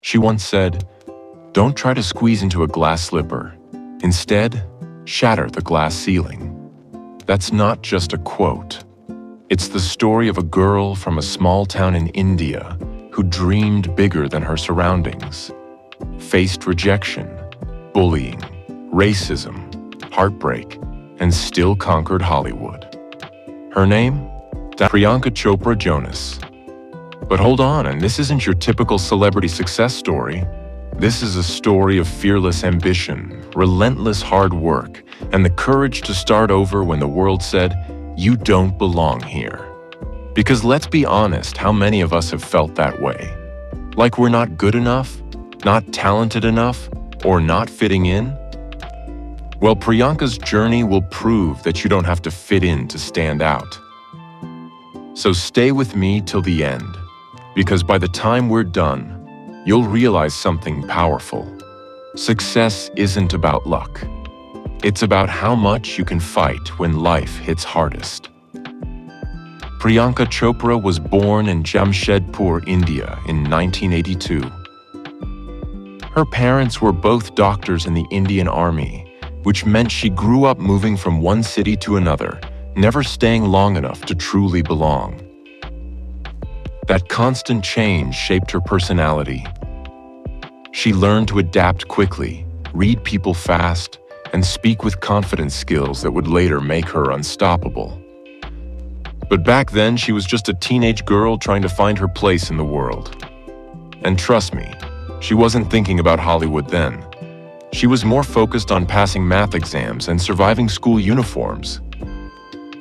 She once said, "Don't try to squeeze into a glass slipper. Instead, shatter the glass ceiling." That's not just a quote. It's the story of a girl from a small town in India who dreamed bigger than her surroundings, faced rejection, bullying, racism, heartbreak, and still conquered Hollywood. Her name? Priyanka Chopra Jonas. But hold on, and this isn't your typical celebrity success story. This is a story of fearless ambition, relentless hard work, and the courage to start over when the world said, "You don't belong here." Because let's be honest, how many of us have felt that way? Like we're not good enough, not talented enough, or not fitting in? Well, Priyanka's journey will prove that you don't have to fit in to stand out. So stay with me till the end, because by the time we're done, you'll realize something powerful. Success isn't about luck. It's about how much you can fight when life hits hardest. Priyanka Chopra was born in Jamshedpur, India in 1982. Her parents were both doctors in the Indian Army, which meant she grew up moving from one city to another, never staying long enough to truly belong. That constant change shaped her personality. She learned to adapt quickly, read people fast, and speak with confidence skills that would later make her unstoppable. But back then, she was just a teenage girl trying to find her place in the world. And trust me, she wasn't thinking about Hollywood then. She was more focused on passing math exams and surviving school uniforms.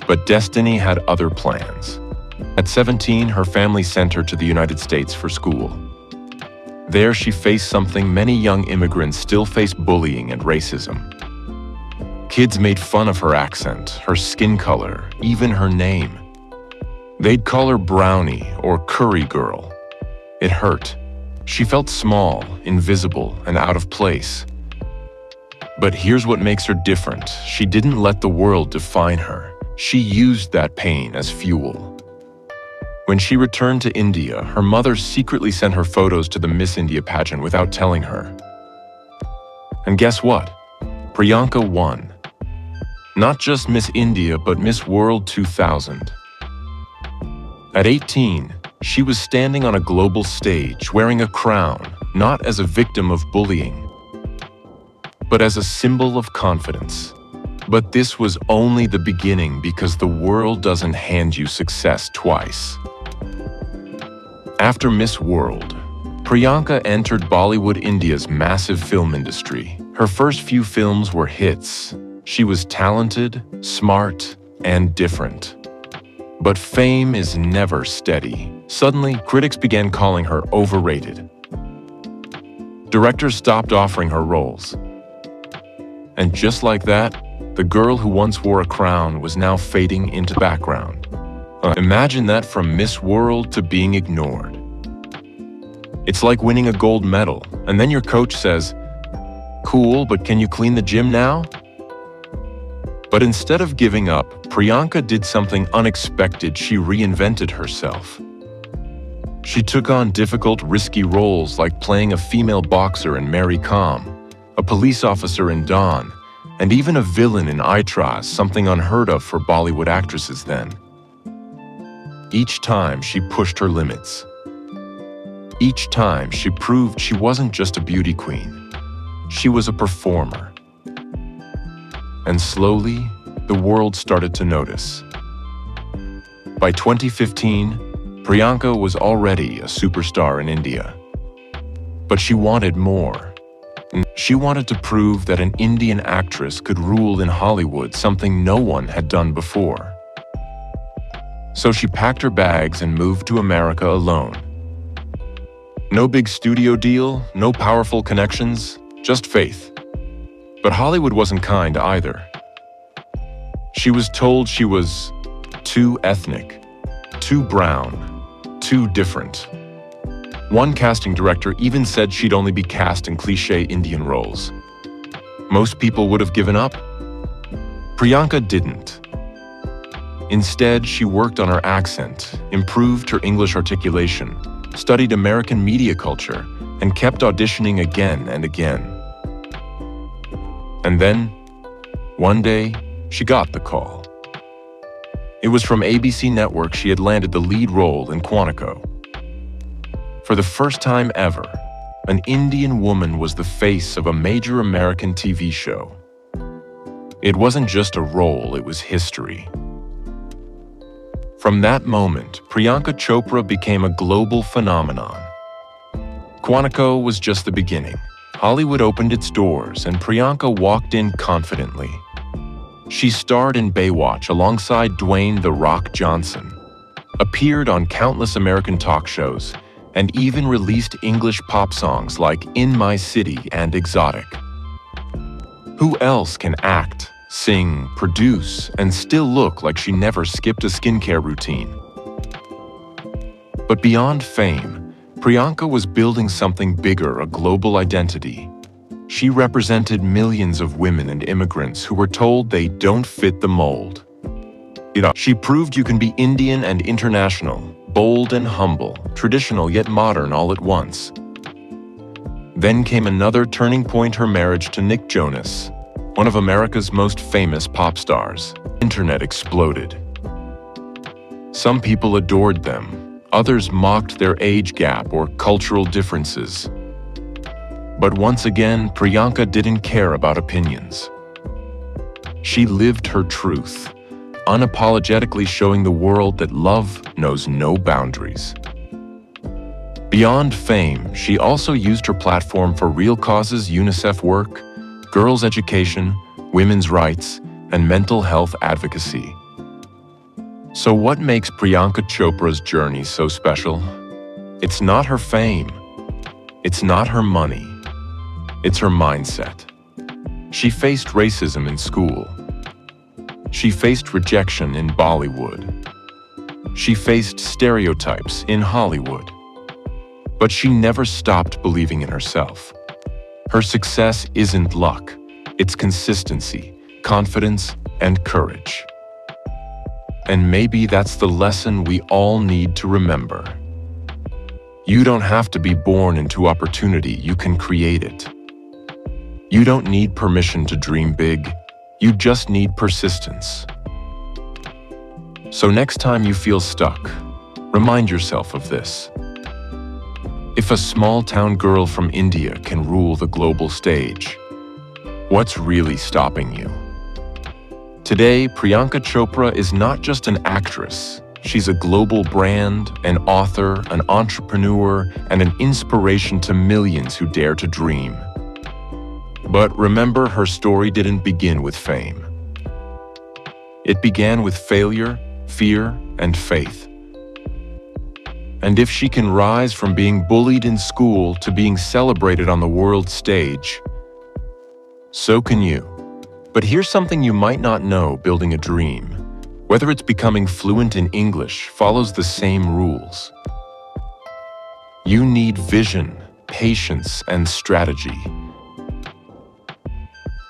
But destiny had other plans. At 17, her family sent her to the United States for school. There, she faced something many young immigrants still face: bullying and racism. Kids made fun of her accent, her skin color, even her name. They'd call her Brownie or Curry Girl. It hurt. She felt small, invisible, and out of place. But here's what makes her different. She didn't let the world define her. She used that pain as fuel. When she returned to India, her mother secretly sent her photos to the Miss India pageant without telling her. And guess what? Priyanka won. Not just Miss India, but Miss World 2000. At 18, she was standing on a global stage, wearing a crown, not as a victim of bullying, but as a symbol of confidence. But this was only the beginning, because the world doesn't hand you success twice. After Miss World, Priyanka entered Bollywood, India's massive film industry. Her first few films were hits. She was talented, smart, and different. But fame is never steady. Suddenly, critics began calling her overrated. Directors stopped offering her roles. And just like that, the girl who once wore a crown was now fading into the background. Imagine that, from Miss World to being ignored. It's like winning a gold medal, and then your coach says, "Cool, but can you clean the gym now?" But instead of giving up, Priyanka did something unexpected. She reinvented herself. She took on difficult, risky roles like playing a female boxer in Mary Kom, a police officer in Dawn, and even a villain in Aitraz, something unheard of for Bollywood actresses then. Each time, she pushed her limits. Each time, she proved she wasn't just a beauty queen. She was a performer. And slowly, the world started to notice. By 2015, Priyanka was already a superstar in India. But she wanted more. She wanted to prove that an Indian actress could rule in Hollywood, something no one had done before. So she packed her bags and moved to America alone. No big studio deal, no powerful connections, just faith. But Hollywood wasn't kind either. She was told she was too ethnic, too brown, too different. One casting director even said she'd only be cast in cliché Indian roles. Most people would have given up. Priyanka didn't. Instead, she worked on her accent, improved her English articulation, studied American media culture, and kept auditioning again and again. And then, one day, she got the call. It was from ABC Network. She had landed the lead role in Quantico. For the first time ever, an Indian woman was the face of a major American TV show. It wasn't just a role, it was history. From that moment, Priyanka Chopra became a global phenomenon. Quantico was just the beginning. Hollywood opened its doors, and Priyanka walked in confidently. She starred in Baywatch alongside Dwayne "The Rock" Johnson, appeared on countless American talk shows, and even released English pop songs like "In My City" and "Exotic." Who else can act, sing, produce, and still look like she never skipped a skincare routine? But beyond fame, Priyanka was building something bigger, a global identity. She represented millions of women and immigrants who were told they don't fit the mold. She proved you can be Indian and international, bold and humble, traditional yet modern all at once. Then came another turning point: her marriage to Nick Jonas, one of America's most famous pop stars. Internet exploded. Some people adored them, others mocked their age gap or cultural differences. But once again, Priyanka didn't care about opinions. She lived her truth, unapologetically showing the world that love knows no boundaries. Beyond fame, she also used her platform for real causes: UNICEF work, girls' education, women's rights, and mental health advocacy. So what makes Priyanka Chopra's journey so special? It's not her fame. It's not her money. It's her mindset. She faced racism in school. She faced rejection in Bollywood. She faced stereotypes in Hollywood. But she never stopped believing in herself. Her success isn't luck. It's consistency, confidence, and courage. And maybe that's the lesson we all need to remember. You don't have to be born into opportunity, you can create it. You don't need permission to dream big, you just need persistence. So next time you feel stuck, remind yourself of this. If a small-town girl from India can rule the global stage, what's really stopping you? Today, Priyanka Chopra is not just an actress. She's a global brand, an author, an entrepreneur, and an inspiration to millions who dare to dream. But remember, her story didn't begin with fame. It began with failure, fear, and faith. And if she can rise from being bullied in school to being celebrated on the world stage, so can you. But here's something you might not know: building a dream, whether it's becoming fluent in English, follows the same rules. You need vision, patience, and strategy.